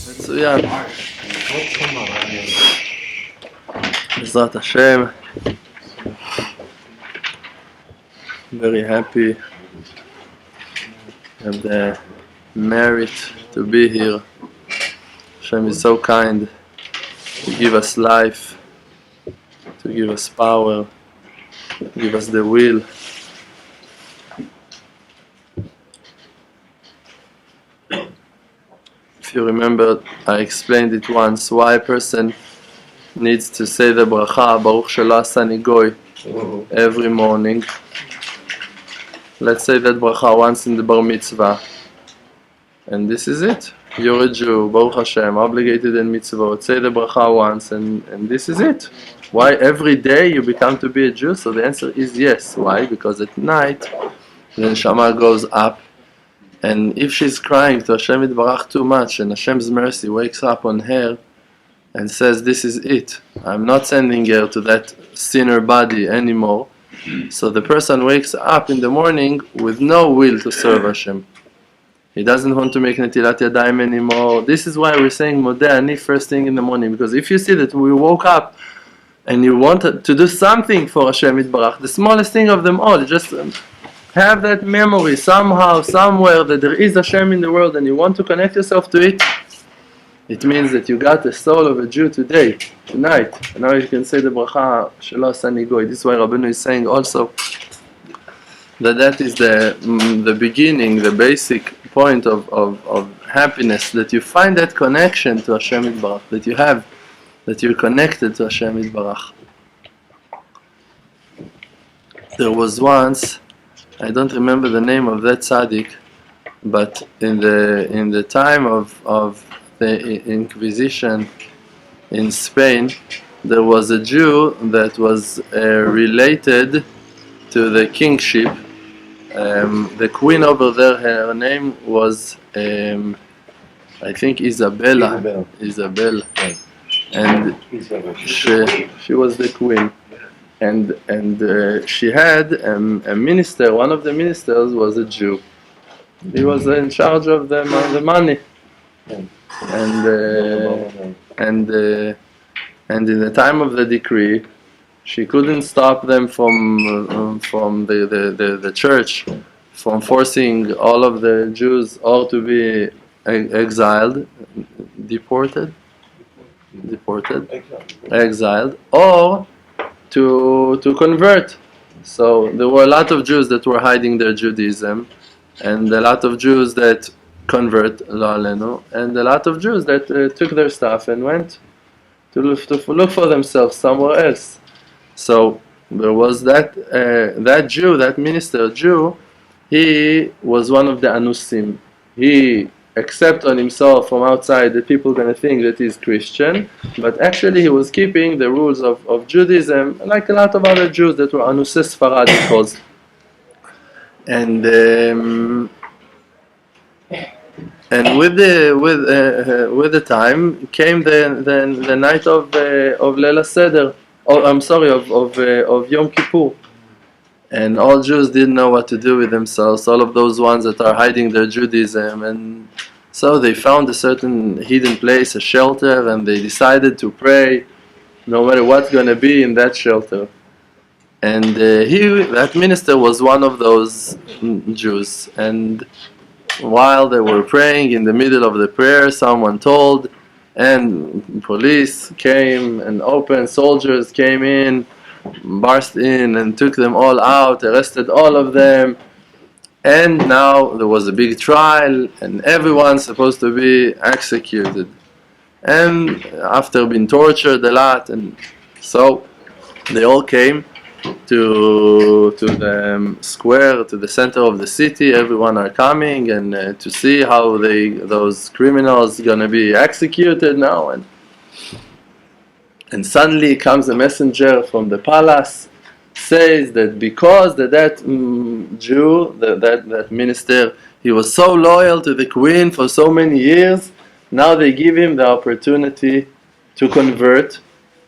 מצוין. בעזרת השם. Very happy. Have the merit to be here. Hashem is so kind to give us life, to give us power, to give us the will. If you remember, I explained it once, why a person needs to say the bracha, Baruch Shelo Asani Goy, every morning. Let's say that bracha once in the bar mitzvah. And this is it. You're a Jew, Baruch Hashem, obligated in mitzvot. Say the bracha once and this is it. Why every day you become to be a Jew? So the answer is yes. Why? Because at night the neshama goes up, and if she's crying to Hashem Yitbarach too much and Hashem's mercy wakes up on her and says, this is it, I'm not sending her to that sinner body anymore. So the person wakes up in the morning with no will to serve Hashem. He doesn't want to make Netilat Yadayim anymore. This is why we're saying Modeh Ani first thing in the morning. Because if you see that we woke up and you wanted to do something for Hashem Yitbarach, the smallest thing of them all, just have that memory somehow, somewhere, that there is Hashem in the world and you want to connect yourself to it. It means that you got the soul of a Jew today, tonight. And now you can say the bracha Shelo Asani Goy. This is why Rabbeinu is saying also that is the beginning, the basic point of happiness, that you find that connection to Hashem Yitbarach, that you're connected to Hashem Yitbarach. There was once, I don't remember the name of that tzaddik, but in the time of the Inquisition in Spain, there was a Jew that was related to the kingship. The queen over there, her name was, I think, Isabella. And she was the queen. And she had a minister. One of the ministers was a Jew. He was in charge of the money. And in the time of the decree, she couldn't stop them from the church from forcing all of the Jews all to be exiled, exiled, or to convert. So there were a lot of Jews that were hiding their Judaism, and a lot of Jews that convert, and a lot of Jews that took their stuff and went to look for themselves somewhere else. So there was that Jew, that minister Jew, he was one of the Anusim. He accepted on himself from outside that people are going to think that he's Christian, but actually he was keeping the rules of Judaism, like a lot of other Jews that were Anusei Sfaradim. And with the time came the night of Leila Seder. Of Yom Kippur, and all Jews didn't know what to do with themselves. All of those ones that are hiding their Judaism, and so they found a certain hidden place, a shelter, and they decided to pray, no matter what's going to be in that shelter. And that minister was one of those Jews. And while they were praying, in the middle of the prayer, someone told. And police came and opened, soldiers came in, burst in and took them all out, arrested all of them. And now there was a big trial and everyone's supposed to be executed. And after being tortured a lot, and so they all came to the square, to the center of the city. Everyone are coming and to see how those criminals gonna be executed now. And suddenly comes a messenger from the palace, says that because that Jew, that minister, he was so loyal to the queen for so many years, now they give him the opportunity to convert.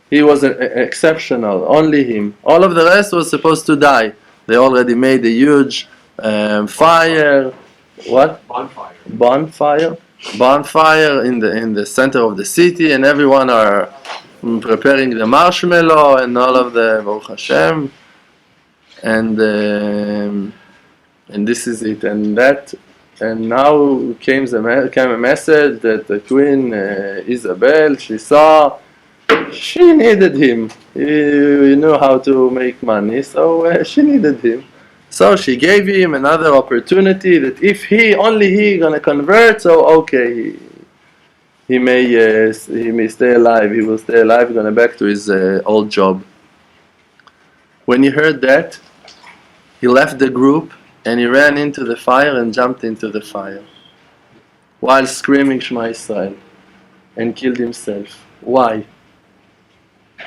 He was exceptional, only him. All of the rest was supposed to die. They already made a huge fire. What? Bonfire. Bonfire in the center of the city, and everyone are preparing the marshmallow and all of the Baruch Hashem, and this is it. And now came a message that the queen Isabel, she saw she needed him. He knew how to make money, so she needed him. So she gave him another opportunity that if he gonna convert, so okay, he may stay alive. He will stay alive. Gonna back to his old job. When he heard that, he left the group and he ran into the fire and jumped into the fire, while screaming Shema Yisrael, and killed himself. Why?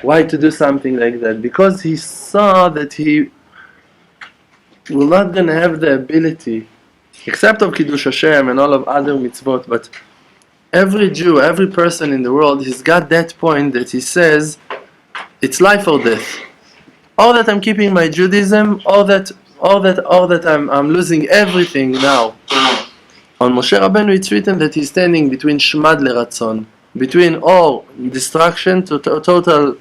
Why to do something like that? Because he saw that he will not gonna have the ability, except of Kiddush Hashem and all of other mitzvot, but every Jew, every person in the world, he's got that point that he says, it's life or death. All that I'm keeping my Judaism, all that I'm losing everything now. On Moshe Rabbeinu it's written that he's standing between Shmad Ratzon, between all destruction to total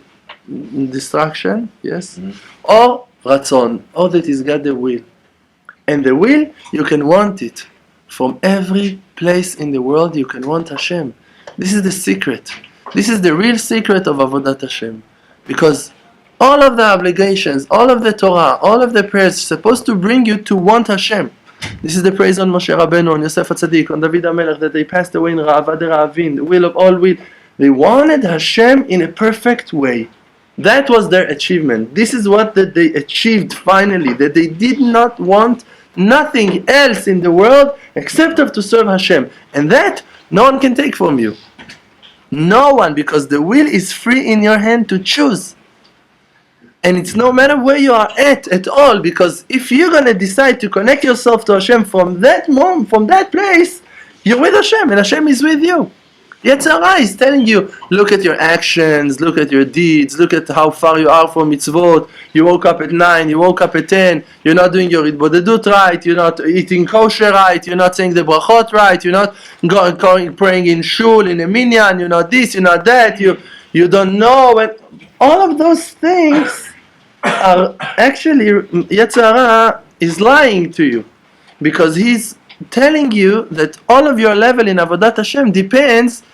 destruction, yes, or Ratzon, all that is God the will. And the will, you can want it. From every place in the world you can want Hashem. This is the secret. This is the real secret of Avodat Hashem. Because all of the obligations, all of the Torah, all of the prayers are supposed to bring you to want Hashem. This is the praise on Moshe Rabbeinu, on Yosef HaTzadik, on David HaMelech, that they passed away in Ra'avad Ra'avin, the will of all will. They wanted Hashem in a perfect way. That was their achievement. This is what that they achieved finally, that they did not want nothing else in the world except to serve Hashem. And that no one can take from you. No one, because the will is free in your hand to choose. And it's no matter where you are at all, because if you're going to decide to connect yourself to Hashem from that moment, from that place, you're with Hashem and Hashem is with you. Yetzer Hara is telling you, look at your actions, look at your deeds, look at how far you are from mitzvot. You woke up at 9, you woke up at 10, you're not doing your hitbodedut right, you're not eating kosher right, you're not saying the brachot right, you're not going praying in shul, in a minyan, you're not this, you're not that, you don't know. And all of those things are actually, Yetzer Hara is lying to you, because he's telling you that all of your level in Avodat Hashem depends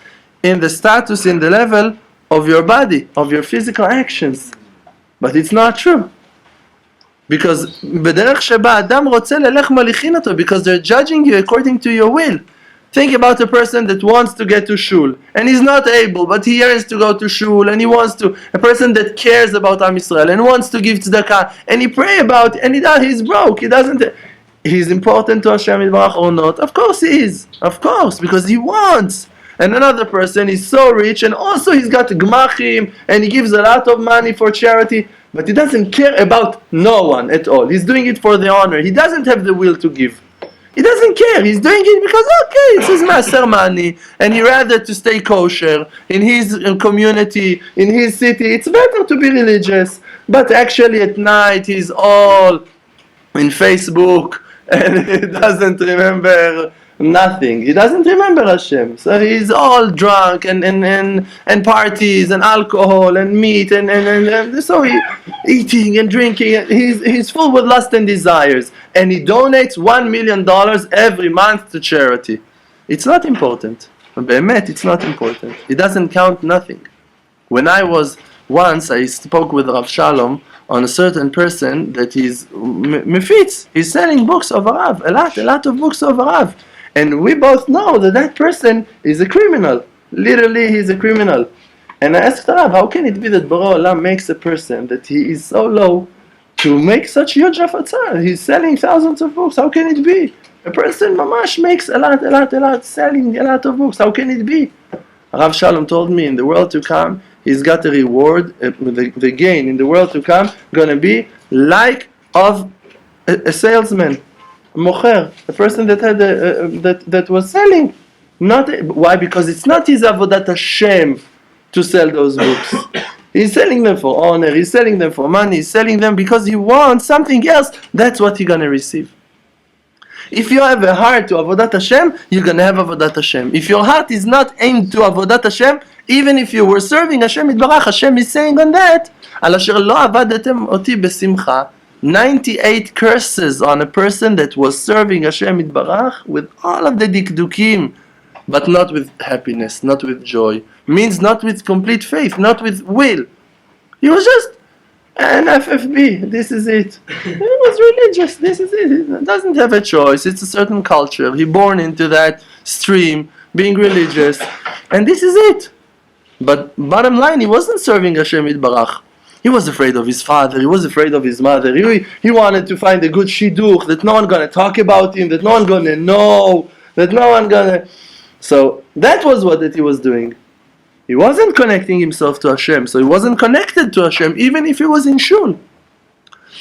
in the status, in the level of your body, of your physical actions. But it's not true. Because בדרך שבה אדם רוצה ללך מליכין אותו, because they're judging you according to your will. Think about a person that wants to get to shul, and he's not able, but he yearns to go to shul, and he wants to, a person that cares about Am Yisrael, and wants to give tzedakah, and he pray about, and he's broke, he's important to Hashem Yitbarach or not? Of course he is. Of course, because he wants. And another person is so rich, and also he's got gmachim, and he gives a lot of money for charity, but he doesn't care about no one at all. He's doing it for the honor. He doesn't have the will to give. He doesn't care. He's doing it because, okay, it's his master money, and he rather to stay kosher in his community, in his city. It's better to be religious. But actually at night he's all in Facebook, and he doesn't remember nothing. He doesn't remember Hashem. So he's all drunk and parties and alcohol and meat and so he eating and drinking. He's full with lust and desires, and he donates $1 million every month to charity. It's not important. Be'emet, it's not important. It doesn't count nothing. When I spoke with Rav Shalom on a certain person that he's mefitz. He's selling books of Arav, a lot of books of Arav. And we both know that person is a criminal. Literally, he's a criminal. And I asked Arav, how can it be that Bore Olam makes a person that he is so low to make such huge afatzah? He's selling thousands of books. How can it be? A person mamash makes a lot, selling a lot of books. How can it be? Rav Shalom told me in the world to come, he's got a reward, the gain in the world to come, gonna be like of a salesman, a mocher, a person that had that was selling. Why? Because it's not his avodat Hashem to sell those books. He's selling them for honor. He's selling them for money. He's selling them because he wants something else. That's what he's gonna receive. If you have a heart to Avodat Hashem, you're going to have Avodat Hashem. If your heart is not aimed to Avodat Hashem, even if you were serving Hashem Yitbarach, Hashem is saying on that, Al asher lo avadetem oti besimcha, 98 curses on a person that was serving Hashem Yitbarach with all of the dikdukim, but not with happiness, not with joy. Means not with complete faith, not with will. He was just an FFB, this is it. He was religious, this is it. He doesn't have a choice, it's a certain culture. He born into that stream, being religious, and this is it. But bottom line, he wasn't serving Hashem Yitbarach. He was afraid of his father, he was afraid of his mother. He wanted to find a good shidduch, that no one gonna talk about him, that no one gonna know, that no one gonna... So that was what that he was doing. He wasn't connecting himself to Hashem, so he wasn't connected to Hashem, even if he was in shul.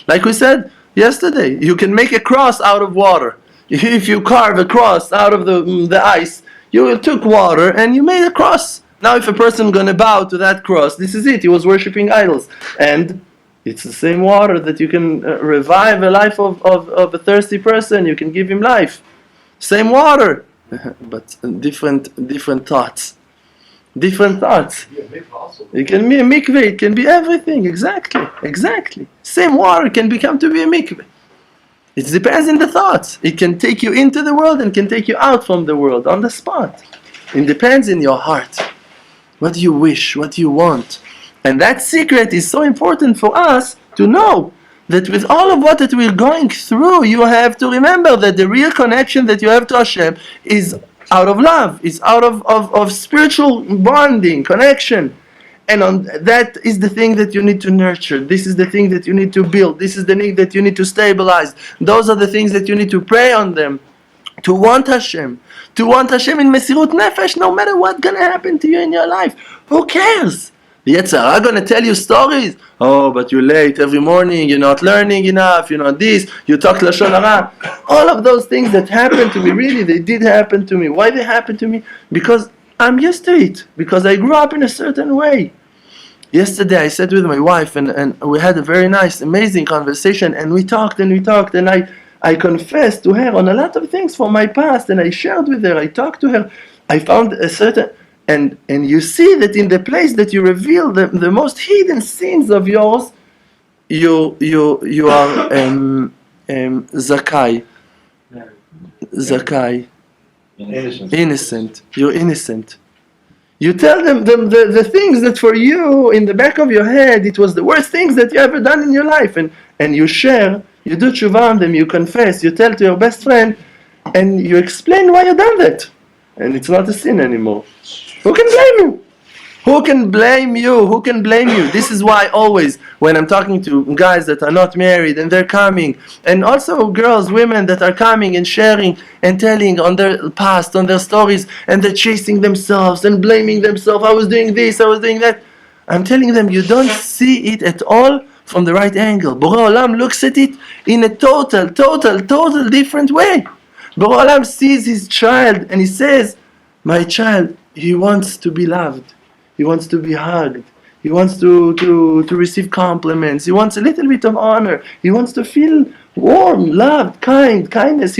Like we said yesterday, you can make a cross out of water. If you carve a cross out of the ice, you took water and you made a cross. Now if a person going to bow to that cross, this is it, he was worshipping idols. And it's the same water that you can revive a life of a thirsty person, you can give him life. Same water, but different thoughts. Different thoughts. It can be a mikveh, it can be everything, exactly. Same water can become to be a mikveh. It depends on the thoughts. It can take you into the world and can take you out from the world on the spot. It depends in your heart. What do you wish? What do you want? And that secret is so important for us to know that with all of what that we're going through, you have to remember that the real connection that you have to Hashem is out of love, is out of spiritual bonding, connection. And that is the thing that you need to nurture. This is the thing that you need to build. This is the thing that you need to stabilize. Those are the things that you need to pray on them. To want Hashem. To want Hashem in Mesirut Nefesh, no matter what's going to happen to you in your life. Who cares? The Yetzer Hara going to tell you stories. Oh, but you're late every morning, you're not learning enough, you're not this, you talk Lashon Hara. All of those things that happened to me, really, they did happen to me. Why they happened to me? Because I'm used to it. Because I grew up in a certain way. Yesterday I sat with my wife and we had a very nice, amazing conversation, and we talked and I confessed to her on a lot of things from my past, and I shared with her, I talked to her. I found a certain, and you see that in the place that you reveal the most hidden sins of yours, you are zakai, innocent. You're innocent. You tell them the things that for you, in the back of your head, it was the worst things that you ever done in your life, and you share. You do tshuva on them, you confess, you tell to your best friend, and you explain why you done that. And it's not a sin anymore. Who can blame you? Who can blame you? Who can blame you? This is why always, when I'm talking to guys that are not married and they're coming, and also girls, women that are coming and sharing and telling on their past, on their stories, and they're chasing themselves and blaming themselves, I was doing this, I was doing that. I'm telling them, you don't see it at all from the right angle. Bore Olam looks at it in a total different way. Bore Olam sees his child and he says, my child, he wants to be loved. He wants to be hugged. He wants to receive compliments. He wants a little bit of honor. He wants to feel warm, loved, kindness.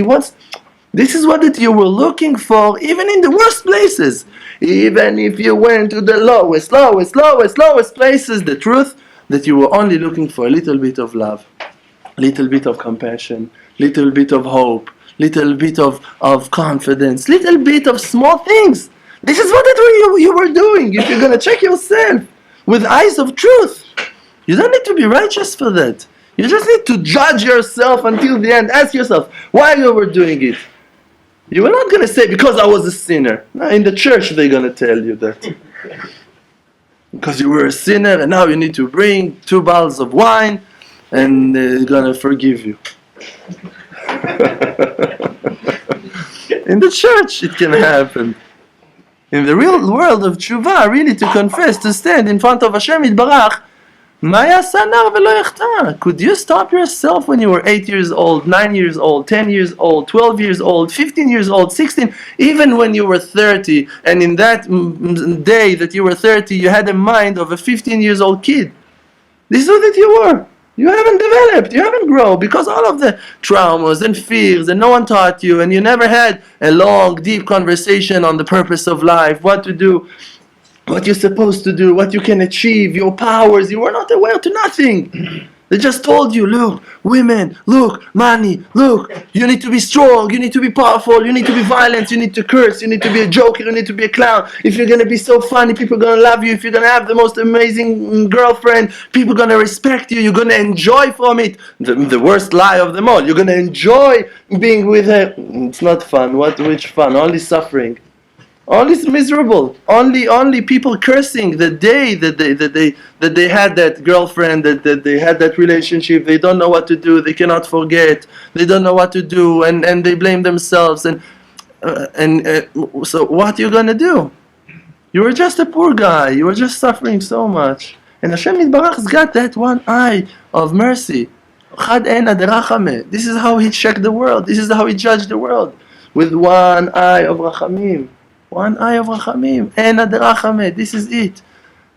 This is what that you were looking for, even in the worst places. Even if you went to the lowest places, the truth that you were only looking for a little bit of love, little bit of compassion, little bit of hope, little bit of confidence, little bit of small things. This is what you were doing. If you're going to check yourself with eyes of truth, you don't need to be righteous for that. You just need to judge yourself until the end. Ask yourself why you were doing it. You were not going to say, because I was a sinner. No, in the church they're going to tell you that. Because you were a sinner and now you need to bring 2 bottles of wine and they're going to forgive you. In the church it can happen. In the real world of tshuva, really to confess, to stand in front of Hashem Yitbarach, could you stop yourself when you were 8 years old, 9 years old, 10 years old, 12 years old, 15 years old, 16, even when you were 30, and in that day that you were 30, you had a mind of a 15 years old kid? This is what you were. You haven't developed, you haven't grown, because all of the traumas and fears, and no one taught you, and you never had a long, deep conversation on the purpose of life, what to do, what you're supposed to do, what you can achieve, your powers. You were not aware to nothing. They just told you, look, women, look, money, look, you need to be strong, you need to be powerful, you need to be violent, you need to curse, you need to be a joker, you need to be a clown. If you're going to be so funny, people are going to love you. If you're going to have the most amazing girlfriend, people are going to respect you. You're going to enjoy from it. The worst lie of them all. You're going to enjoy being with her. It's not fun. Which fun? Only suffering. Only miserable. Only people cursing the day that they had that girlfriend, that they had that relationship. They don't know what to do. They cannot forget. They don't know what to do, and they blame themselves. So what are you gonna do? You were just a poor guy. You were just suffering so much. And Hashem Yitbarach's got that one eye of mercy. This is how He checked the world. This is how He judged the world, with one eye of rachamim. One eye of rachamim, ena derachame. This is it.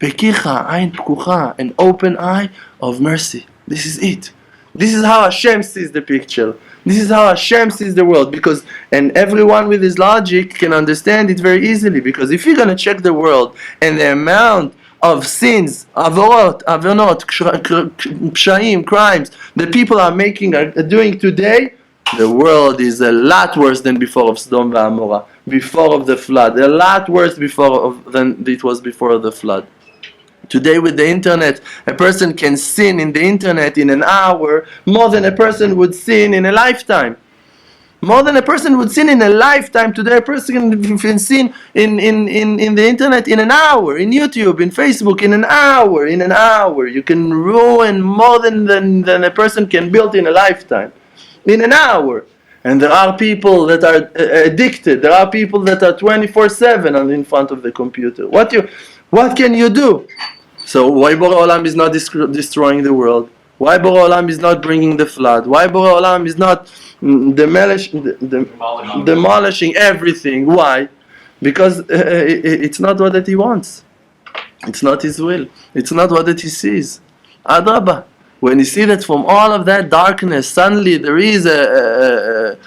Pekicha, ayin pkucha, an open eye of mercy. This is it. This is how Hashem sees the picture. This is how Hashem sees the world. And everyone with his logic can understand it very easily. Because if you're going to check the world and the amount of sins, avorot, avonot, pshaim, crimes that people are doing today, the world is a lot worse than before of Sodom and Amorah, before of the flood, a lot worse than it was before the flood. Today with the internet, a person can sin in the internet in an hour more than a person would sin in a lifetime. More than a person would sin in a lifetime. Today a person can sin in the internet in an hour, in YouTube, in Facebook, in an hour. You can ruin more than a person can build in a lifetime. In an hour. And there are people that are addicted. There are people that are 24/7 in front of the computer. What can you do? So why Bore Olam is not destroying the world? Why Bore Olam is not bringing the flood? Why Bore Olam is not demolishing everything? Why? Because it's not what that He wants. It's not His will. It's not what that He sees. Adrabah. When you see that from all of that darkness, suddenly there is a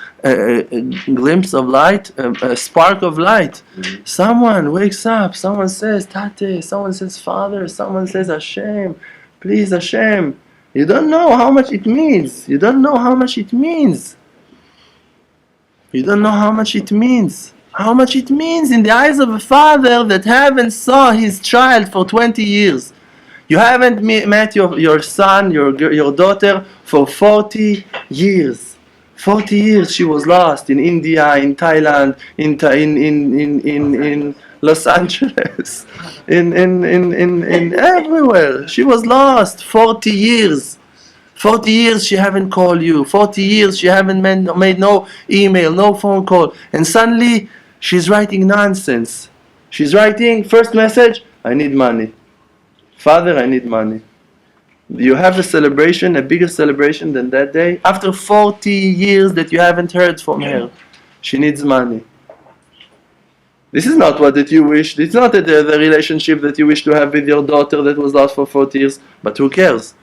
glimpse of light, a spark of light. Mm-hmm. Someone wakes up, someone says, Tate, someone says, Father, someone says, Hashem, please, Hashem. You don't know how much it means. You don't know how much it means. You don't know how much it means. How much it means in the eyes of a father that haven't saw his child for 20 years. You haven't met your son, your daughter for 40 years. 40 years she was lost in India, in Thailand, in Los Angeles, in everywhere. She was lost 40 years. 40 years she haven't called you. 40 years she haven't made no email, no phone call. And suddenly she's writing nonsense. She's writing, first message, I need money. Father, I need money. You have a celebration, a bigger celebration than that day. After 40 years that you haven't heard from her, she needs money. This is not what that you wish. It's not the relationship that you wish to have with your daughter that was lost for 40 years. But who cares?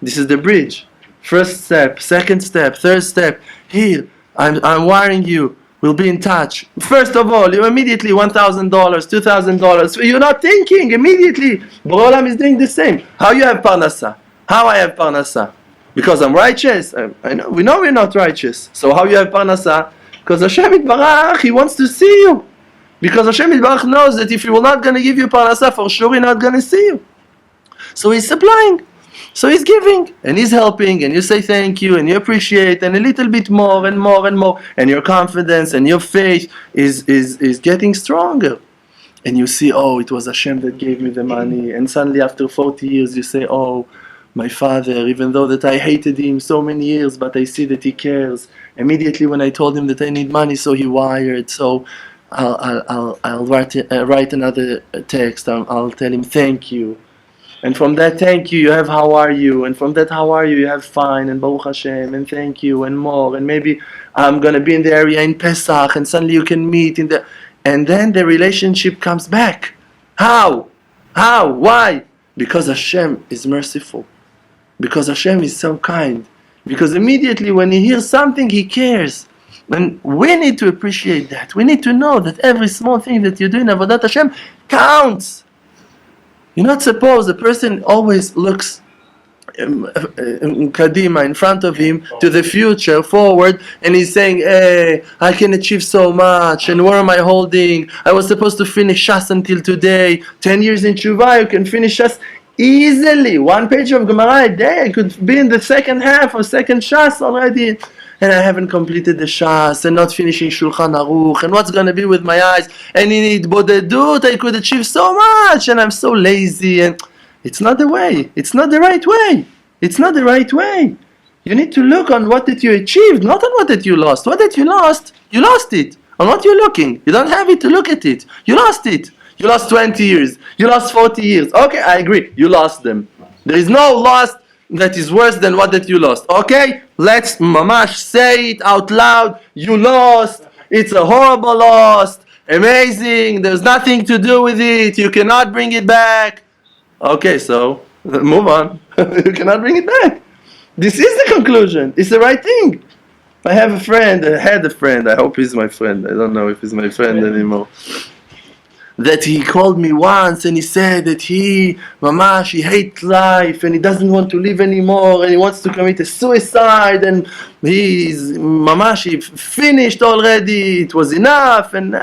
This is the bridge. First step, second step, third step. Here, I'm wiring you. We'll be in touch. First of all, you immediately $1,000, $2,000. You're not thinking immediately. Bore Olam is doing the same. How you have parnasa? How I have parnasa? Because I'm righteous. We know we're not righteous. So how you have parnasa? Because Hashem Yitbarach, He wants to see you. Because Hashem Yitbarach knows that if He will not going to give you parnasa, for sure He's not going to see you. So He's supplying. So He's giving, and He's helping, and you say thank you, and you appreciate, and a little bit more, and more, and more, and your confidence and your faith is getting stronger. And you see, oh, it was Hashem that gave me the money, and suddenly after 40 years you say, oh, my father, even though that I hated him so many years, but I see that he cares. Immediately when I told him that I need money, so he wired, so I'll write another text, I'll tell him thank you. And from that thank you, you have how are you, and from that how are you, you have fine, and Baruch Hashem, and thank you, and more, and maybe I'm going to be in the area in Pesach, and suddenly you can meet in the, and then the relationship comes back. How? Why? Because Hashem is merciful. Because Hashem is so kind. Because immediately when He hears something, He cares. And we need to appreciate that. We need to know that every small thing that you do in Avodat Hashem counts. You're not supposed, the person always looks kadima, in front of him, to the future, forward, and he's saying, hey, I can achieve so much, and where am I holding? I was supposed to finish Shas until today. 10 years in Tshuva, you can finish Shas easily. 1 page of Gemara a day, I could be in the second half or second Shas already. And I haven't completed the Shas, and not finishing Shulchan Aruch, and what's going to be with my eyes? And in Bodedut, I could achieve so much, and I'm so lazy. And it's not the way. It's not the right way. It's not the right way. You need to look on what that you achieved, not on what that you lost. What that you lost it. On what you're looking. You don't have it to look at it. You lost it. You lost 20 years. You lost 40 years. Okay, I agree. You lost them. There is no loss that is worse than what that you lost. Okay? Let's mamash say it out loud. You lost. It's a horrible loss. Amazing. There's nothing to do with it. You cannot bring it back. Okay, so move on. You cannot bring it back. This is the conclusion. It's the right thing. I had a friend. I hope he's my friend. I don't know if he's my friend anymore. That he called me once and he said that he hates life and he doesn't want to live anymore and he wants to commit a suicide and he finished already. It was enough and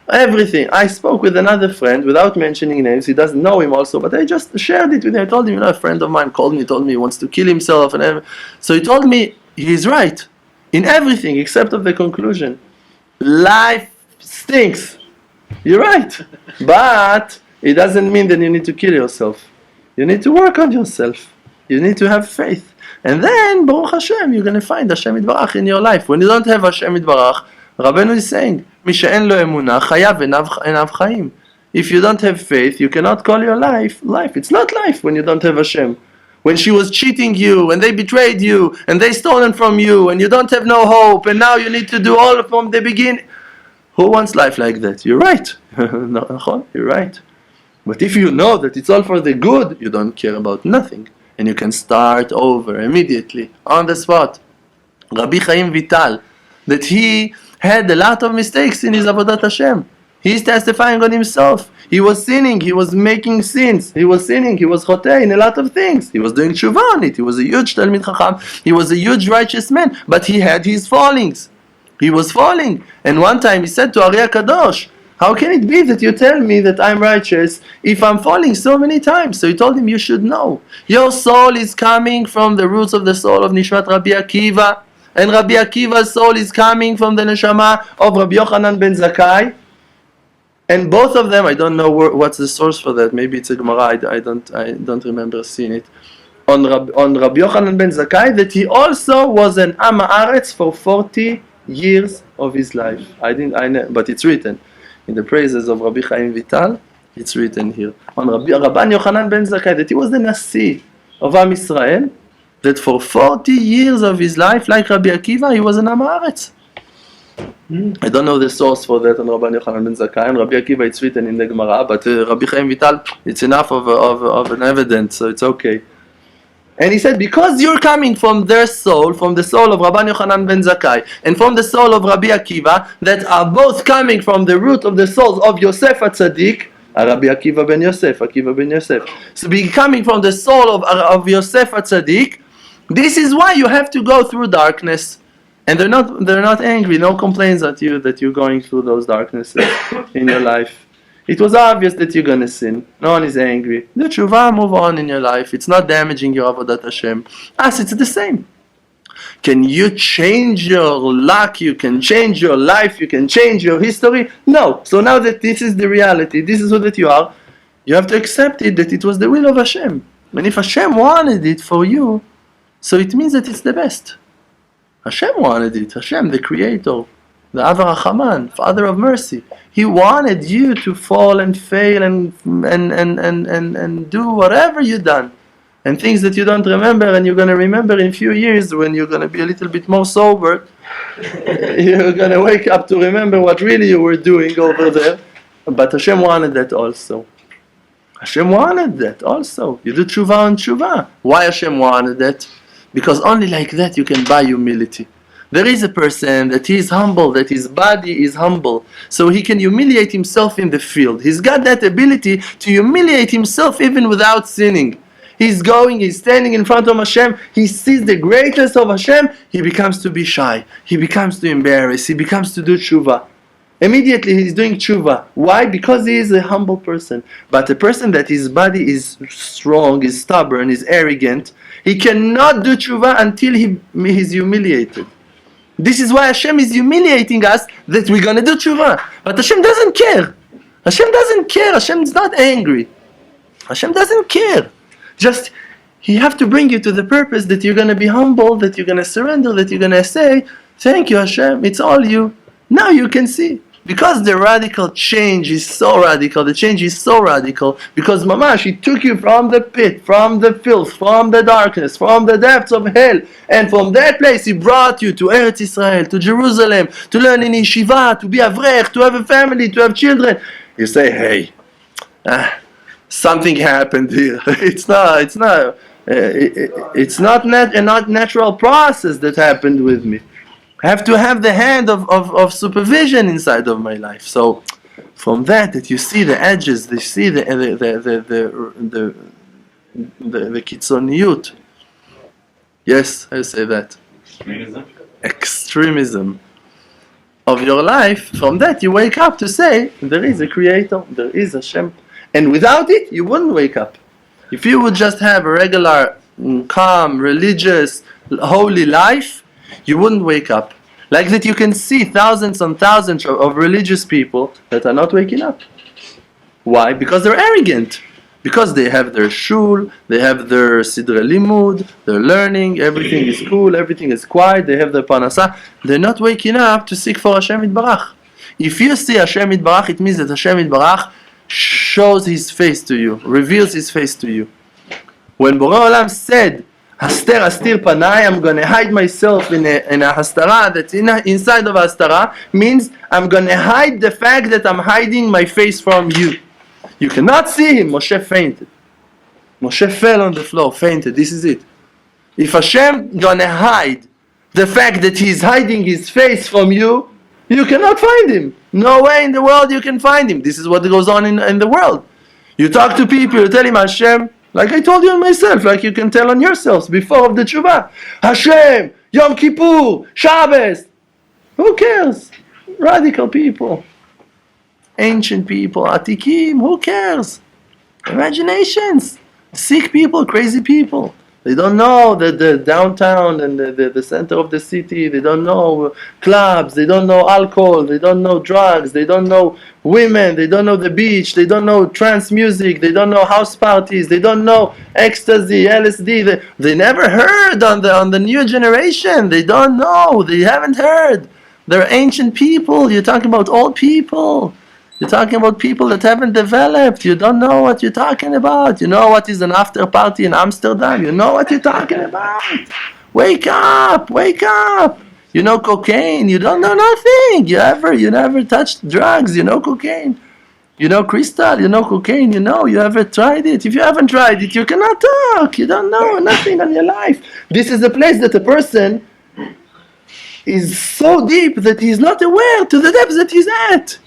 everything. I spoke with another friend without mentioning names. He doesn't know him also, but I just shared it with him. I told him, a friend of mine called me, told me he wants to kill himself and so he told me he's right in everything except of the conclusion. Life stinks. You're right, but it doesn't mean that you need to kill yourself. You need to work on yourself. You need to have faith. And then, Baruch Hashem, you're going to find Hashem Yitbarach in your life. When you don't have Hashem Yitbarach, Rabbeinu is saying, Mi she'en lo Emuna, chayav enav chaim. If you don't have faith, you cannot call your life life. It's not life when you don't have Hashem. When she was cheating you, and they betrayed you, and they stolen from you, and you don't have no hope, and now you need to do all from the beginning. Who wants life like that? You're right. No, you're right. But if you know that it's all for the good, you don't care about nothing. And you can start over immediately, on the spot. Rabbi Chaim Vital, that he had a lot of mistakes in his Avodat Hashem. He's testifying on himself. He was sinning, he was making sins. He was sinning, he was chotei in a lot of things. He was doing tshuva on it. He was a huge Talmid Chacham. He was a huge righteous man. But he had his fallings. He was falling. And one time he said to Ari HaKadosh, how can it be that you tell me that I'm righteous if I'm falling so many times? So he told him, you should know. Your soul is coming from the roots of the soul of Nishmat Rabbi Akiva. And Rabbi Akiva's soul is coming from the neshama of Rabbi Yochanan ben Zakkai. And both of them, I don't know what's the source for that. Maybe it's a Gemara. I don't remember seeing it. On Rabbi Yochanan ben Zakkai, that he also was an Am Haaretz for 40 years of his life. But it's written in the praises of Rabbi Chaim Vital. It's written here on Rabban Yochanan ben Zakkai that he was the Nasi of Am Yisrael. That for 40 years of his life, like Rabbi Akiva, he was an Am Haaretz. I don't know the source for that on Rabban Yochanan ben Zakkai. And Rabbi Akiva, it's written in the Gemara. But Rabbi Chaim Vital, it's enough of an evidence, so it's okay. And he said, because you're coming from their soul, from the soul of Rabban Yochanan ben Zakkai, and from the soul of Rabbi Akiva, that are both coming from the root of the souls of Yosef HaTzadik, Rabbi Akiva ben Yosef, Akiva ben Yosef. So be coming from the soul of Yosef HaTzadik, this is why you have to go through darkness. And they're not angry, no complaints at you that you're going through those darknesses in your life. It was obvious that you're going to sin. No one is angry. The tshuva, move on in your life. It's not damaging your Avodat Hashem. It's the same. Can you change your luck? You can change your life. You can change your history? No. So now that this is the reality, this is who that you are, you have to accept it, that it was the will of Hashem. And if Hashem wanted it for you, so it means that it's the best. Hashem wanted it. Hashem, the Creator. The Avar HaChaman, Father of Mercy. He wanted you to fall and fail and do whatever you've done. And things that you don't remember and you're going to remember in a few years when you're going to be a little bit more sober. You're going to wake up to remember what really you were doing over there. But Hashem wanted that also. Hashem wanted that also. You do tshuva on tshuva. Why Hashem wanted that? Because only like that you can buy humility. There is a person that he is humble, that his body is humble, so he can humiliate himself in the field. He's got that ability to humiliate himself even without sinning. He's standing in front of Hashem, he sees the greatness of Hashem, he becomes to be shy, he becomes to embarrass, he becomes to do tshuva. Immediately he's doing tshuva. Why? Because he is a humble person. But a person that his body is strong, is stubborn, is arrogant, he cannot do tshuva until he is humiliated. This is why Hashem is humiliating us, that we're going to do tshuva. But Hashem doesn't care. Hashem doesn't care. Hashem is not angry. Hashem doesn't care. Just, He have to bring you to the purpose that you're going to be humble, that you're going to surrender, that you're going to say, thank you Hashem, it's all you. Now you can see. Because the radical change is so radical, the change is so radical, because Mamash, He took you from the pit, from the filth, from the darkness, from the depths of hell, and from that place He brought you to Eretz Israel, to Jerusalem, to learn in yeshiva, to be avrech, to have a family, to have children. You say, hey, something happened here. It's not a not natural process that happened with me. I have to have the hand of supervision inside of my life. So, from that you see the edges, you see the kitzoniyut. Yes, I say that. Extremism of your life. From that you wake up to say, there is a Creator, there is Hashem. And without it, you wouldn't wake up. If you would just have a regular, calm, religious, holy life, you wouldn't wake up. Like that you can see thousands and thousands of religious people that are not waking up. Why? Because they're arrogant. Because they have their shul, they have their sidre limud, they're learning, everything is cool, everything is quiet, they have their panasa. They're not waking up to seek for Hashem Yitbarach. If you see Hashem Yitbarach, it means that Hashem Yitbarach shows His face to you, reveals His face to you. When Bore Olam said, Haster astir panai, I'm going to hide myself in a hastara that's inside of a hastara, means I'm going to hide the fact that I'm hiding my face from you. You cannot see him. Moshe fainted. Moshe fell on the floor, fainted. This is it. If Hashem going to hide the fact that He's hiding His face from you, you cannot find Him. No way in the world you can find Him. This is what goes on in the world. You talk to people, you tell him Hashem, like I told you on myself, like you can tell on yourselves before of the tshuva. Hashem, Yom Kippur, Shabbos. Who cares? Radical people. Ancient people, Atikim, who cares? Imaginations. Sick people, crazy people. They don't know the downtown and the center of the city. They don't know clubs. They don't know alcohol. They don't know drugs. They don't know women. They don't know the beach. They don't know trance music. They don't know house parties. They don't know ecstasy, LSD. They never heard on the new generation. They don't know. They haven't heard. They're ancient people. You're talking about old people. You're talking about people that haven't developed. You don't know what you're talking about. You know what is an after party in Amsterdam. You know what you're talking about. Wake up, wake up. You know cocaine. You don't know nothing. You never touched drugs. You know cocaine. You know crystal. You know cocaine. You ever tried it. If you haven't tried it, you cannot talk. You don't know nothing on your life. This is a place that a person is so deep that he's not aware to the depths that he's at.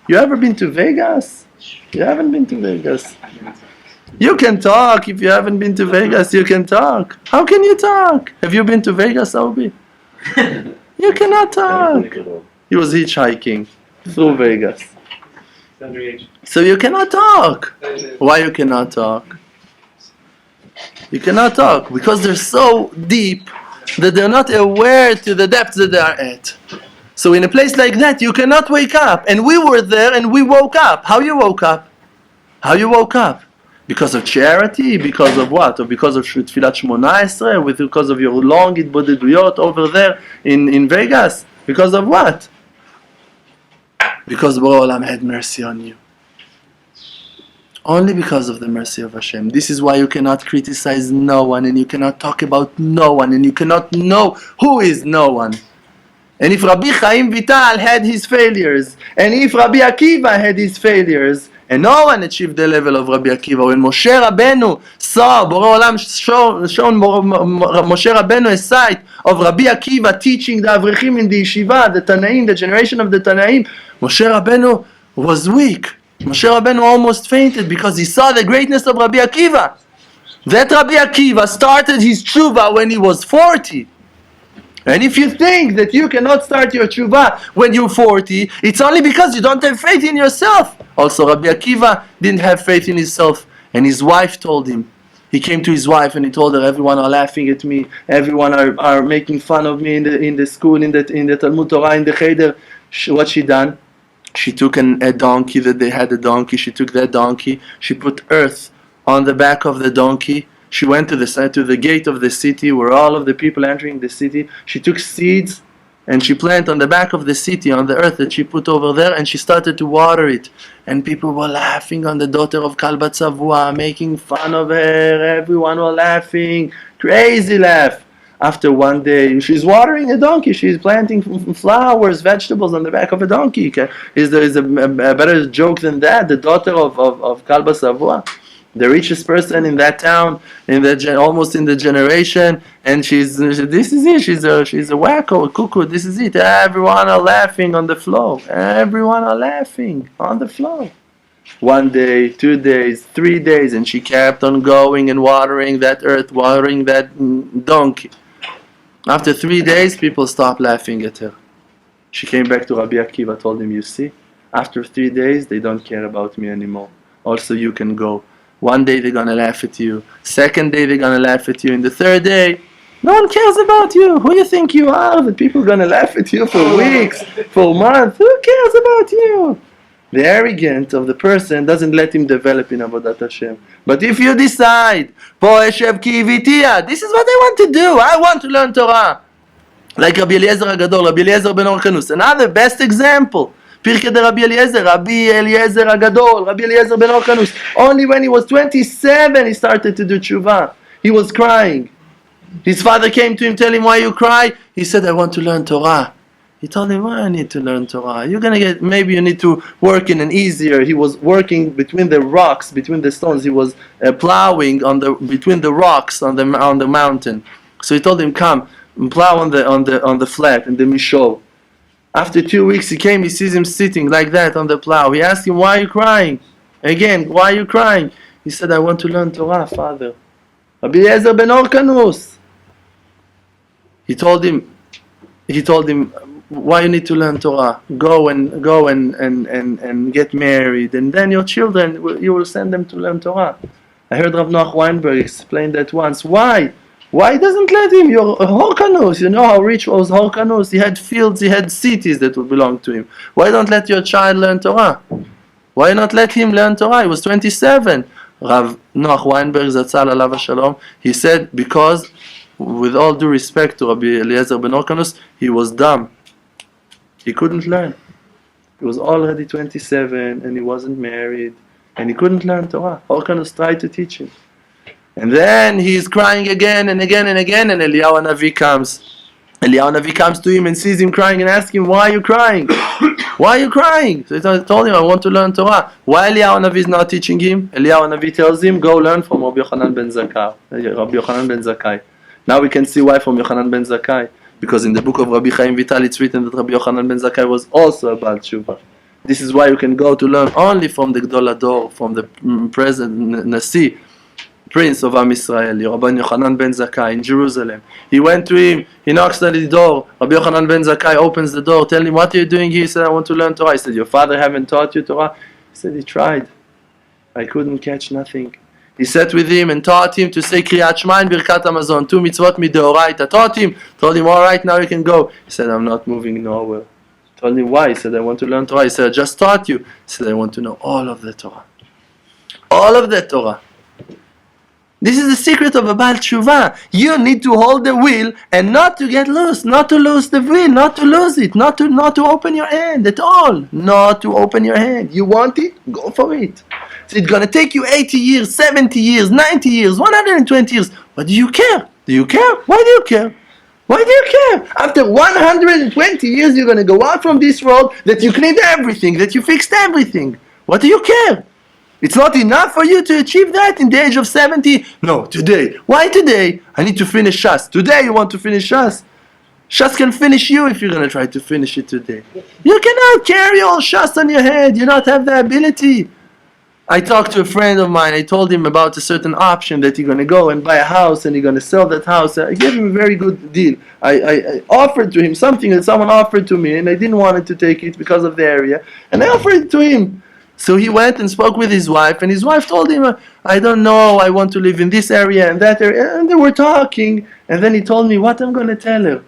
You ever been to Vegas? You haven't been to Vegas. You can talk. If you haven't been to Vegas, you can talk. How can you talk? Have you been to Vegas, Obi? You cannot talk. He was hitchhiking through Vegas. So you cannot talk. Why you cannot talk? You cannot talk because they're so deep that they're not aware to the depths that they are at. So in a place like that, you cannot wake up. And we were there and we woke up. How you woke up? How you woke up? Because of charity? Because of what? Or because of Tfilat Shmona Esrei? Because of your long Itbodeduyot over there in Vegas? Because of what? Because Bore Olam had mercy on you. Only because of the mercy of Hashem. This is why you cannot criticize no one, and you cannot talk about no one, and you cannot know who is no one. And if Rabbi Chaim Vital had his failures, and if Rabbi Akiva had his failures, And no one achieved the level of Rabbi Akiva. When Moshe Rabbeinu saw, Bore Olam shown Moshe Rabbeinu a sight of Rabbi Akiva teaching the Avrechim in the Yeshiva, the Tanaim, the generation of the Tanaim, Moshe Rabbeinu was weak. Moshe Rabbeinu almost fainted because he saw the greatness of Rabbi Akiva. That Rabbi Akiva started his tshuva when he was 40. And if you think that you cannot start your tshuva when you're 40, it's only because you don't have faith in yourself. Also, Rabbi Akiva didn't have faith in himself, and his wife told him. He came to his wife and he told her, everyone are laughing at me, everyone are making fun of me in the school, in the Talmud Torah, in the Cheder. What she done? She took a donkey, that they had a donkey. She took that donkey. She put earth on the back of the donkey. She went to the gate of the city where all of the people entering the city. She took seeds and she planted on the back of the city, on the earth that she put over there, and she started to water it. And people were laughing on the daughter of Kalbat Savua, making fun of her. Everyone was laughing. Crazy laugh. After one day, she's watering a donkey. She's planting flowers, vegetables on the back of a donkey. Is there a better joke than that? The daughter of Kalba Savua, the richest person in that town, almost in the generation, and this is it. She's a wacko, a cuckoo. This is it. Everyone are laughing on the floor. Everyone are laughing on the floor. 1 day, 2 days, 3 days, and she kept on going and watering that earth, watering that donkey. After 3 days, people stopped laughing at her. She came back to Rabbi Akiva, told him, you see, after 3 days, they don't care about me anymore. Also, you can go. 1 day, they're going to laugh at you. 2nd day, they're going to laugh at you. And the 3rd day, no one cares about you. Who you think you are? That people are going to laugh at you for weeks, for months. Who cares about you? The arrogance of the person doesn't let him develop in Avodat Hashem. But if you decide, Po eshev ki ivitia, this is what I want to do. I want to learn Torah. Like Rabbi Eliezer HaGadol, Rabbi Eliezer ben Orkanus. Another best example. Pirkei de Rabbi Eliezer, Rabbi Eliezer HaGadol, Rabbi Eliezer ben Orkanus. Only when he was 27, he started to do tshuva. He was crying. His father came to him, tell him, why you cry? He said, I want to learn Torah. He told him, why I need to learn Torah? Maybe you need to work in an easier. He was working between the rocks, between the stones. He was plowing between the rocks on the mountain. So he told him, come, plow on the flat, in the mishol. After 2 weeks he came, he sees him sitting like that on the plow. He asked him, why are you crying? Again, why are you crying? He said, I want to learn Torah, father. Rabbi Eliezer ben Orkanus. He told him, why you need to learn Torah? Go and get married, and then your children, you will send them to learn Torah. I heard Rav Noach Weinberg explain that once. Why? Why doesn't let him? You're Horkanus. You know how rich was Horkanus? He had fields, he had cities that would belong to him. Why don't let your child learn Torah? Why not let him learn Torah? He was 27. Rav Noach Weinberg Zatzal Alav Shalom, he said, because, with all due respect to Rabbi Eliezer ben Orkanus, he was dumb. He couldn't learn. He was already 27 and he wasn't married and he couldn't learn Torah. Orkanus tried to teach him. And then he's crying again and again and again, and Eliyahu Navi comes. Eliyahu Navi comes to him and sees him crying and asks him, why are you crying? Why are you crying? So he told him, I want to learn Torah. Why Eliyahu Navi is not teaching him? Eliyahu Navi tells him, go learn from Rabbi Yochanan ben Zakkai. Now we can see why from Yochanan ben Zakkai. Because in the book of Rabbi Chaim Vital it's written that Rabbi Yochanan ben Zakkai was also a Baal Tshuva. This is why you can go to learn only from the Gdol Ador, from the present Nasi, Prince of Am Yisrael, Rabbi Yochanan ben Zakkai in Jerusalem. He went to him, he knocks on the door, Rabbi Yochanan ben Zakkai opens the door, tell him, what are you doing here? He said, I want to learn Torah. He said, your father haven't taught you Torah? He said, he tried. I couldn't catch nothing. He sat with him and taught him to say Kriyat Shema and Birkat Hamazon, 2 mitzvot mideoraita. Taught him, told him, all right, now you can go. He said, I'm not moving nowhere. Told him why. He said, I want to learn Torah. He said, I just taught you. He said, I want to know all of the Torah. All of the Torah. This is the secret of a Baal Tshuva. You need to hold the wheel and not to get loose, not to lose the wheel, not to lose it, not to open your hand at all. Not to open your hand. You want it? Go for it. So it's going to take you 80 years, 70 years, 90 years, 120 years. But do you care? Do you care? Why do you care? Why do you care? After 120 years, you're going to go out from this world that you cleaned everything, that you fixed everything. What do you care? It's not enough for you to achieve that in the age of 70? No, today. Why today? I need to finish Shas. Today you want to finish Shas? Shas can finish you if you're going to try to finish it today. You cannot carry all Shas on your head. You don't have the ability. I talked to a friend of mine. I told him about a certain option that he's going to go and buy a house and he's going to sell that house. I gave him a very good deal. I offered to him something that someone offered to me and I didn't want to take it because of the area. And I offered it to him. So he went and spoke with his wife, and his wife told him, I don't know, I want to live in this area and that area. And they were talking, and then he told me what I'm going to tell her.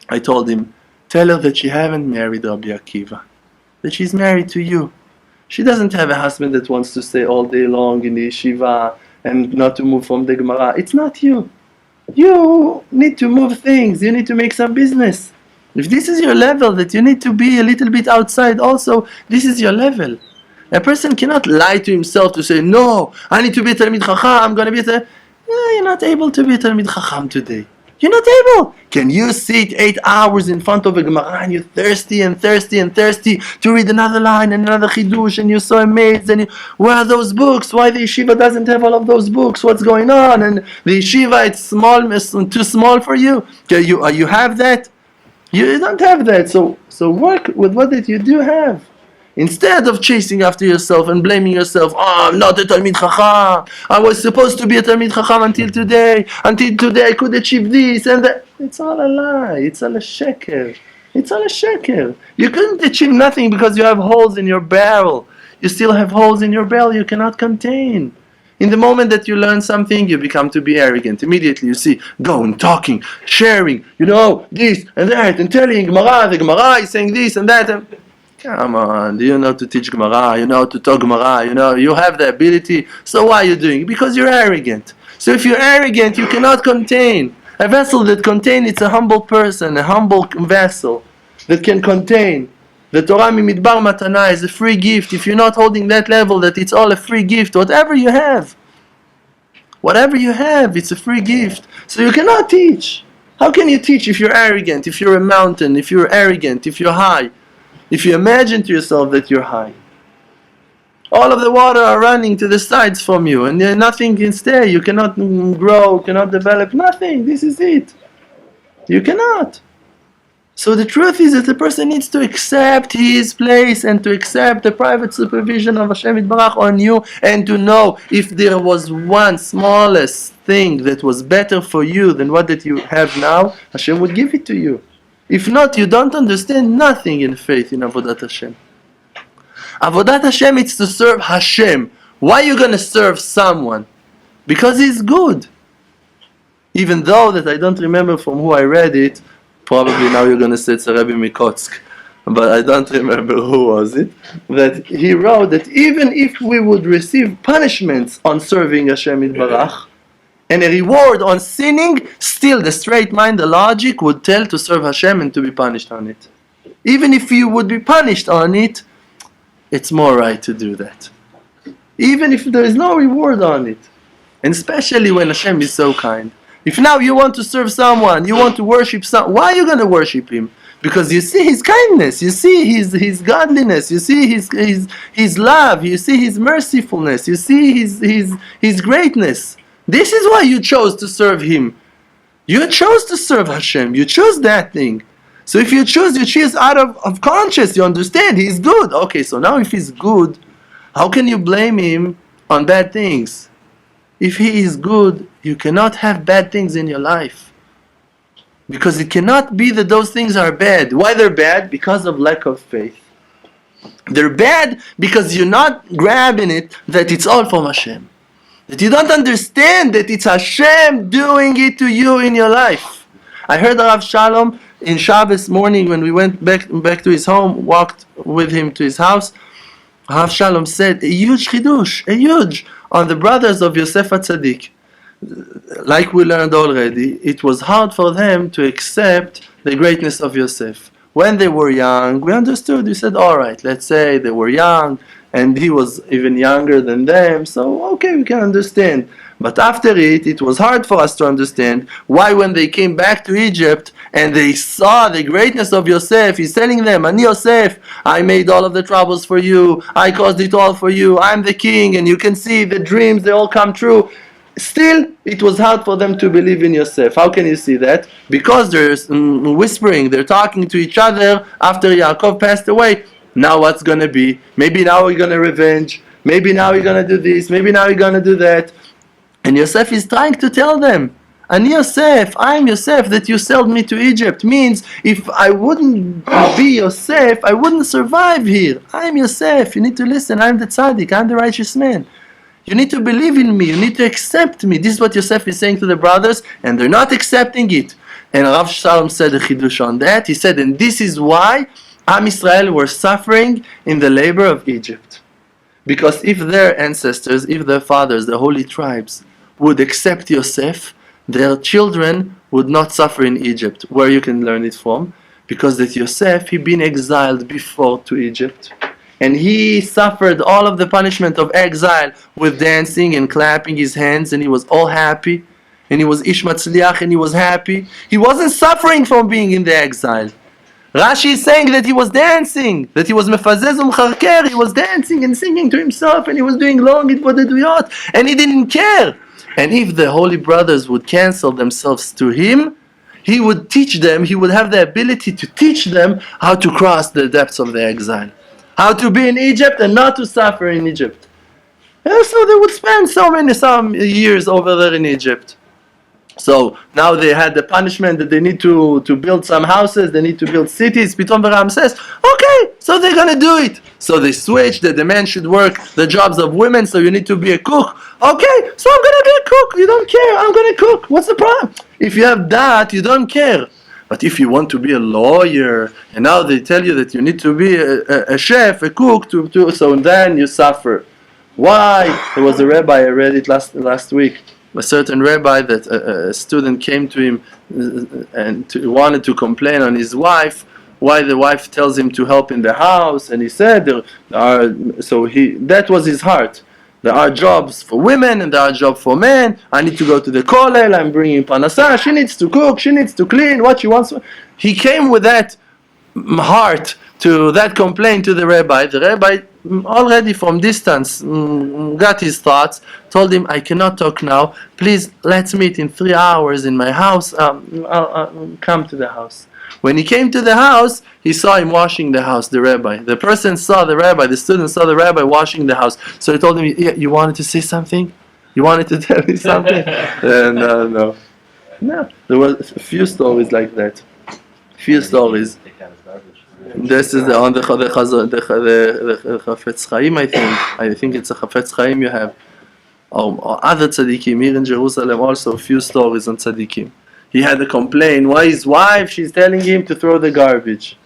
I told him, tell her that she haven't married Rabbi Akiva, that she's married to you. She doesn't have a husband that wants to stay all day long in the yeshiva and not to move from the Gemara. It's not you. You need to move things. You need to make some business. If this is your level, that you need to be a little bit outside also, this is your level. A person cannot lie to himself to say, no, I need to be a Talmid Chacham, I'm going to be a... You're not able to be a Talmid Chacham today. You're not able. Can you sit 8 hours in front of a Gemara and you're thirsty and thirsty and thirsty to read another line and another Chidush and you're so amazed and where are those books? Why the yeshiva doesn't have all of those books? What's going on? And the yeshiva, it's small, it's too small for you. You have that? You don't have that. So work with what that you do have. Instead of chasing after yourself and blaming yourself, I'm not a Talmid Chacham, I was supposed to be a Talmid Chacham until today I could achieve this and that. It's all a lie, it's all a sheker. It's all a sheker. You couldn't achieve nothing because you have holes in your barrel. You still have holes in your barrel you cannot contain. In the moment that you learn something, you become to be arrogant. Immediately you see, going, talking, sharing, this and that, and telling the Gemara is saying this and that. And come on, do you know to teach Gemara? You know to talk Gemara? You have the ability. So why are you doing it? Because you're arrogant. So if you're arrogant, you cannot contain. A vessel that contains, it's a humble person, a humble vessel that can contain. The Torah Mimidbar Matana is a free gift. If you're not holding that level, that it's all a free gift, whatever you have, it's a free gift. So you cannot teach. How can you teach if you're arrogant, if you're a mountain, if you're arrogant, if you're high? If you imagine to yourself that you're high, all of the water are running to the sides from you, and nothing can stay. You cannot grow, cannot develop, nothing. This is it. You cannot. So the truth is that the person needs to accept his place and to accept the private supervision of Hashem Yitbarach on you, and to know if there was one smallest thing that was better for you than what that you have now, Hashem would give it to you. If not, you don't understand nothing in faith in Avodat Hashem. Avodat Hashem is to serve Hashem. Why are you going to serve someone? Because he's good. Even though that I don't remember from who I read it, probably now you're going to say it's a Rebbe Mikotsk, but I don't remember who was it, that he wrote that even if we would receive punishments on serving Hashem Yitbarach, and a reward on sinning, still the straight mind, the logic would tell to serve Hashem and to be punished on it. Even if you would be punished on it, it's more right to do that. Even if there is no reward on it. And especially when Hashem is so kind. If now you want to serve someone, you want to worship someone, why are you going to worship him? Because you see his kindness, you see his godliness, you see his love, you see his mercifulness, you see his greatness. This is why you chose to serve him. You chose to serve Hashem. You chose that thing. So if you choose out of conscience. You understand he's good. Okay, so now if he's good, how can you blame him on bad things? If he is good, you cannot have bad things in your life. Because it cannot be that those things are bad. Why they're bad? Because of lack of faith. They're bad because you're not grabbing it that it's all from Hashem. That you don't understand that it's Hashem doing it to you in your life. I heard Rav Shalom in Shabbos morning when we went back to his home, walked with him to his house. Rav Shalom said a huge chidush, on the brothers of Yosef HaTzadik. Like we learned already, it was hard for them to accept the greatness of Yosef. When they were young, we understood. We said, all right, let's say they were young, and he was even younger than them, so okay, we can understand. But after it was hard for us to understand why when they came back to Egypt and they saw the greatness of Yosef, he's telling them, Ani Yosef, I made all of the troubles for you, I caused it all for you, I'm the king, and you can see the dreams, they all come true. Still, it was hard for them to believe in Yosef. How can you see that? Because they're whispering, they're talking to each other after Yaakov passed away. Now what's going to be? Maybe now we're going to revenge. Maybe now we're going to do this. Maybe now we're going to do that. And Yosef is trying to tell them, Ani Yosef, I'm Yosef that you sold me to Egypt. Means if I wouldn't be Yosef, I wouldn't survive here. I'm Yosef. You need to listen. I'm the tzaddik. I'm the righteous man. You need to believe in me. You need to accept me. This is what Yosef is saying to the brothers, and they're not accepting it. And Rav Shalom said a chidush on that. He said, and this is why Am Israel were suffering in the labor of Egypt. Because if their ancestors, if their fathers, the holy tribes, would accept Yosef, their children would not suffer in Egypt. Where you can learn it from? Because that Yosef, he'd been exiled before to Egypt. And he suffered all of the punishment of exile with dancing and clapping his hands, and he was all happy. And he was Ish Matzliach, and he was happy. He wasn't suffering from being in the exile. Rashi is saying that he was dancing, that he was mefazez umcharker, he was dancing and singing to himself, and he was doing long itvodeduyot, and he didn't care. And if the holy brothers would cancel themselves to him, he would teach them, he would have the ability to teach them how to cross the depths of the exile. How to be in Egypt and not to suffer in Egypt. And so they would spend some years over there in Egypt. So now they had the punishment that they need to build some houses, they need to build cities. Pitom Baram says, okay, so they're going to do it. So they switched that the man should work the jobs of women, so you need to be a cook. Okay, so I'm going to be a cook. You don't care, I'm going to cook. What's the problem? If you have that, you don't care. But if you want to be a lawyer, and now they tell you that you need to be a chef, a cook, so then you suffer. Why? There was a rabbi, I read it last week, a certain rabbi that a student came to him and wanted to complain on his wife, why the wife tells him to help in the house, and he said, that was his heart. There are jobs for women and there are jobs for men. I need to go to the kollel, I'm bringing panasa, she needs to cook, she needs to clean, what she wants. He came with that heart to that complaint to the rabbi. The rabbi already from distance got his thoughts, told him, I cannot talk now, please let's meet in 3 hours in my house, I'll come to the house. When he came to the house, he saw him washing the house, the rabbi. The person saw the rabbi, the student saw the rabbi washing the house. So he told him, yeah, you wanted to say something? You wanted to tell me something? No. There were a few stories like that. Few stories. This is on the Chafetz Chaim, I think. I think it's a Chafetz Chaim you have. Or other tzaddikim here in Jerusalem also, a few stories on tzaddikim. He had a complaint, why his wife, she's telling him to throw the garbage.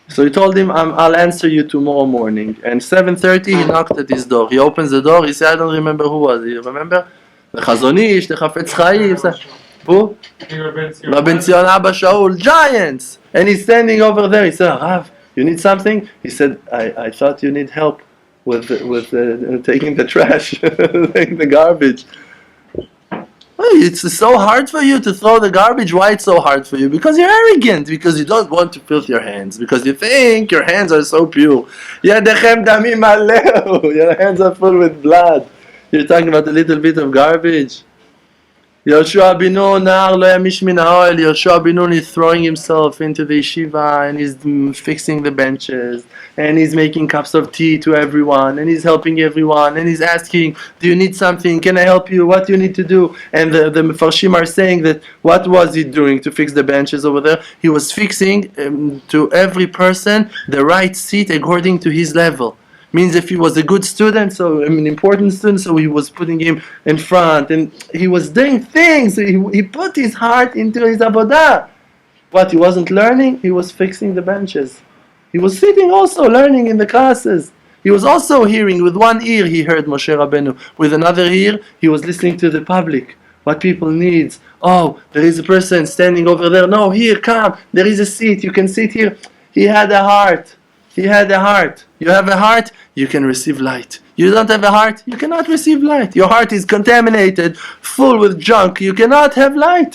So he told him, I'll answer you tomorrow morning. And 7:30 he knocked at his door. He opens the door, he said, I don't remember who was it. You remember? The Chazon Ish, the Chafetz Chaim. Who? Rabbi Tzion Abba Shaul, giants. And he's standing over there. He said, Rav, you need something? He said, I thought you need help with taking the trash, taking the garbage. It's so hard for you to throw the garbage. Why it's so hard for you? Because you're arrogant. Because you don't want to filth your hands. Because you think your hands are so pure. Yadechem damim aleu. Your hands are full with blood. You're talking about a little bit of garbage. Yoshua bin Nun lo yamish min ha'oel. Yoshua bin Nun is throwing himself into the yeshiva and he's fixing the benches and he's making cups of tea to everyone and he's helping everyone and he's asking, do you need something? Can I help you? What do you need to do? And the Mefarshim are saying that what was he doing to fix the benches over there? He was fixing to every person the right seat according to his level. Means if he was a good student, so an important student, so he was putting him in front, and he was doing things. He put his heart into his avodah. What, he wasn't learning? He was fixing the benches. He was sitting also learning in the classes. He was also hearing. With one ear he heard Moshe Rabbeinu. With another ear he was listening to the public. What people need. Oh, there is a person standing over there. No, here, come. There is a seat. You can sit here. He had a heart He had a heart. You have a heart, you can receive light. You don't have a heart, you cannot receive light. Your heart is contaminated, full with junk. You cannot have light.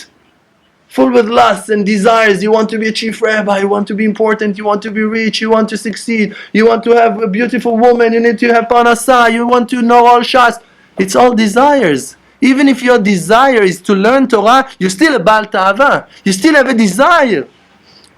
Full with lusts and desires. You want to be a chief rabbi, you want to be important, you want to be rich, you want to succeed, you want to have a beautiful woman, you need to have parnasah, you want to know all shas. It's all desires. Even if your desire is to learn Torah, you're still a Baal Ta'ava. You still have a desire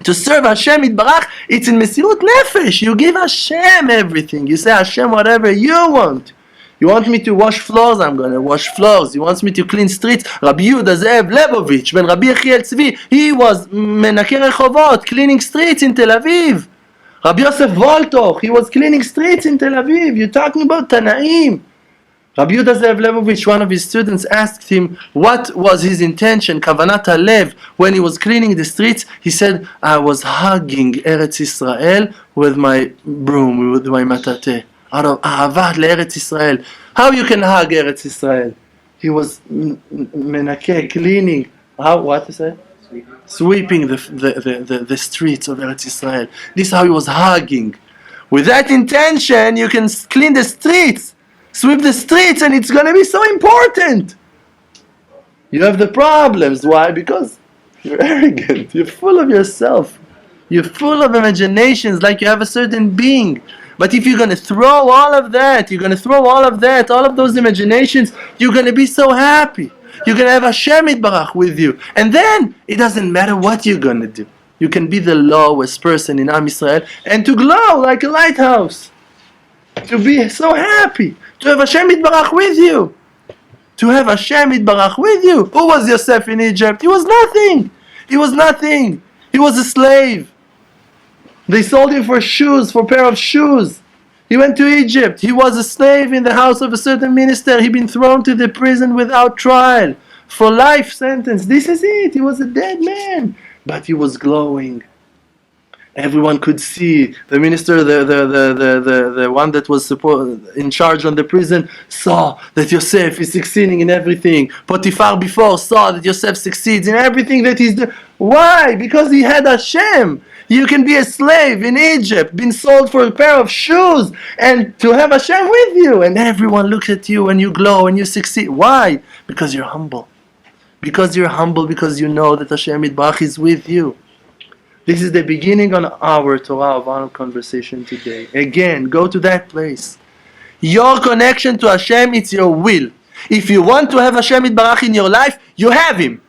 to serve Hashem Yitbarach. It's in Mesirut Nefesh. You give Hashem everything. You say, Hashem, whatever you want. You want me to wash floors? I'm going to wash floors. You want me to clean streets? Rabbi Yehuda Ze'ev Lebovich, ben Rabbi Yechiel Tzvi, he was Menakeh Rechovot, cleaning streets in Tel Aviv. Rabbi Yosef Voltoch, he was cleaning streets in Tel Aviv. You're talking about Tanaim. Rabbi Yehuda Ze'ev Lebovich, one of his students, asked him what was his intention, Kavanat HaLev, when he was cleaning the streets. He said, I was hugging Eretz Israel with my broom, with my matateh. Out of Ahavat le'Eretz Israel. How you can hug Eretz Israel? He was menakeh, cleaning. How? What is it? Sweeping the streets of Eretz Israel. This is how he was hugging. With that intention, you can clean the streets, sweep the streets, and it's going to be so important. You have the problems. Why? Because you're arrogant. You're full of yourself. You're full of imaginations, like you have a certain being. But if you're going to throw all of that, all of those imaginations, you're going to be so happy. You're going to have Hashem Yitbarach with you. And then, it doesn't matter what you're going to do. You can be the lowest person in Am Yisrael and to glow like a lighthouse. To be so happy. To have Hashem Yitbarach with you. To have Hashem Yitbarach with you. Who was Yosef in Egypt? He was nothing. He was nothing. He was a slave. They sold him for shoes, for a pair of shoes. He went to Egypt. He was a slave in the house of a certain minister. He'd been thrown to the prison without trial. For life sentence. This is it. He was a dead man. But he was glowing. Everyone could see. The minister, the one that was in charge on the prison, saw that Yosef is succeeding in everything. Potiphar before saw that Yosef succeeds in everything that he's doing. Why? Because he had Hashem. You can be a slave in Egypt, been sold for a pair of shoes, and to have Hashem with you. And everyone looks at you and you glow and you succeed. Why? Because you're humble. Because you're humble, because you know that Hashem Yitbarach is with you. This is the beginning on our Torah, of our conversation today. Again, go to that place. Your connection to Hashem, it's your will. If you want to have Hashem Yitbarach in your life, you have Him.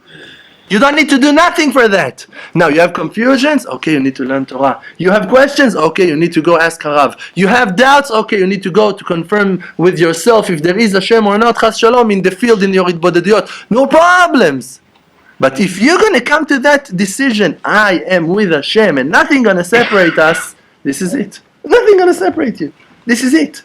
You don't need to do nothing for that. Now, you have confusions? Okay, you need to learn Torah. You have questions? Okay, you need to go ask Harav. You have doubts? Okay, you need to go to confirm with yourself if there is Hashem or not, Chas Shalom, in the field, in your Itbodediyot. No problems. But if you're going to come to that decision, I am with Hashem and nothing going to separate us, this is it. Nothing going to separate you. This is it.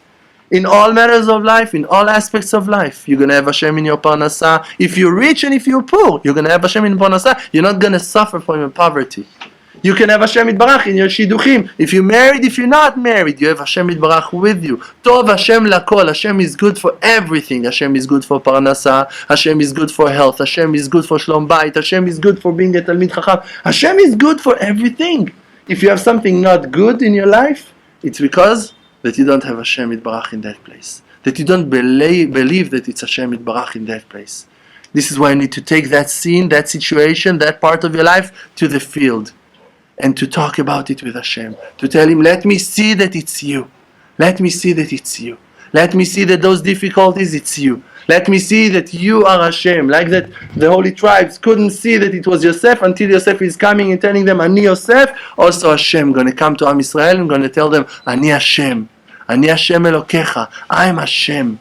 In all matters of life, in all aspects of life, you're going to have Hashem in your parnasah. If you're rich and if you're poor, you're going to have Hashem in parnasah. You're not going to suffer from your poverty. You can have Hashem Yitbarach in your shidduchim. If you're married, if you're not married, you have Hashem Yitbarach with you. Tov Hashem lakol. Hashem is good for everything. Hashem is good for parnasah. Hashem is good for health. Hashem is good for shlom bayit. Hashem is good for being a talmid chacham. Hashem is good for everything. If you have something not good in your life, it's because that you don't have Hashem Yitbarach in that place. That you don't believe that it's Hashem Yitbarach in that place. This is why you need to take that scene, that situation, that part of your life to the field. And to talk about it with Hashem. To tell Him, let me see that it's you. Let me see that it's you. Let me see that those difficulties, it's you. Let me see that you are Hashem. Like that the holy tribes couldn't see that it was Yosef until Yosef is coming and telling them, Ani Yosef. Also Hashem going to come to Am Yisrael and going to tell them, Ani Hashem. Ani Hashem Elokecha. I am Hashem.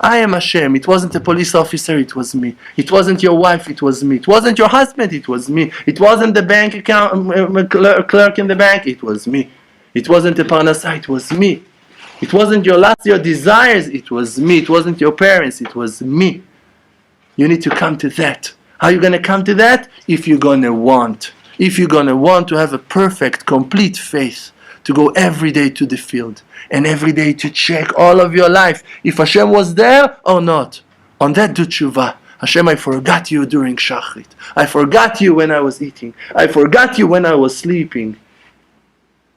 I am Hashem. It wasn't a police officer, it was me. It wasn't your wife, it was me. It wasn't your husband, it was me. It wasn't the bank account clerk in the bank, it was me. It wasn't the parnasah, it was me. It wasn't your lust, your desires, it was me. It wasn't your parents, it was me. You need to come to that. How are you going to come to that? If you're going to want. If you're going to want to have a perfect, complete faith. To go every day to the field. And every day to check all of your life. If Hashem was there or not. On that do tshuva. Hashem, I forgot you during Shachrit. I forgot you when I was eating. I forgot you when I was sleeping.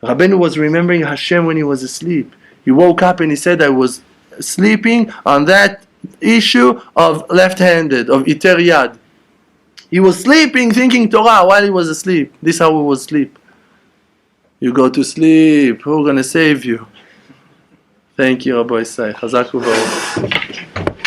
Rabbeinu was remembering Hashem when he was asleep. He woke up and he said, I was sleeping on that issue of left-handed, of iter yad. He was sleeping, thinking Torah while he was asleep. This is how he was asleep. You go to sleep. Who's going to save you? Thank you, Rabbi Isai. Chazak u'baruch.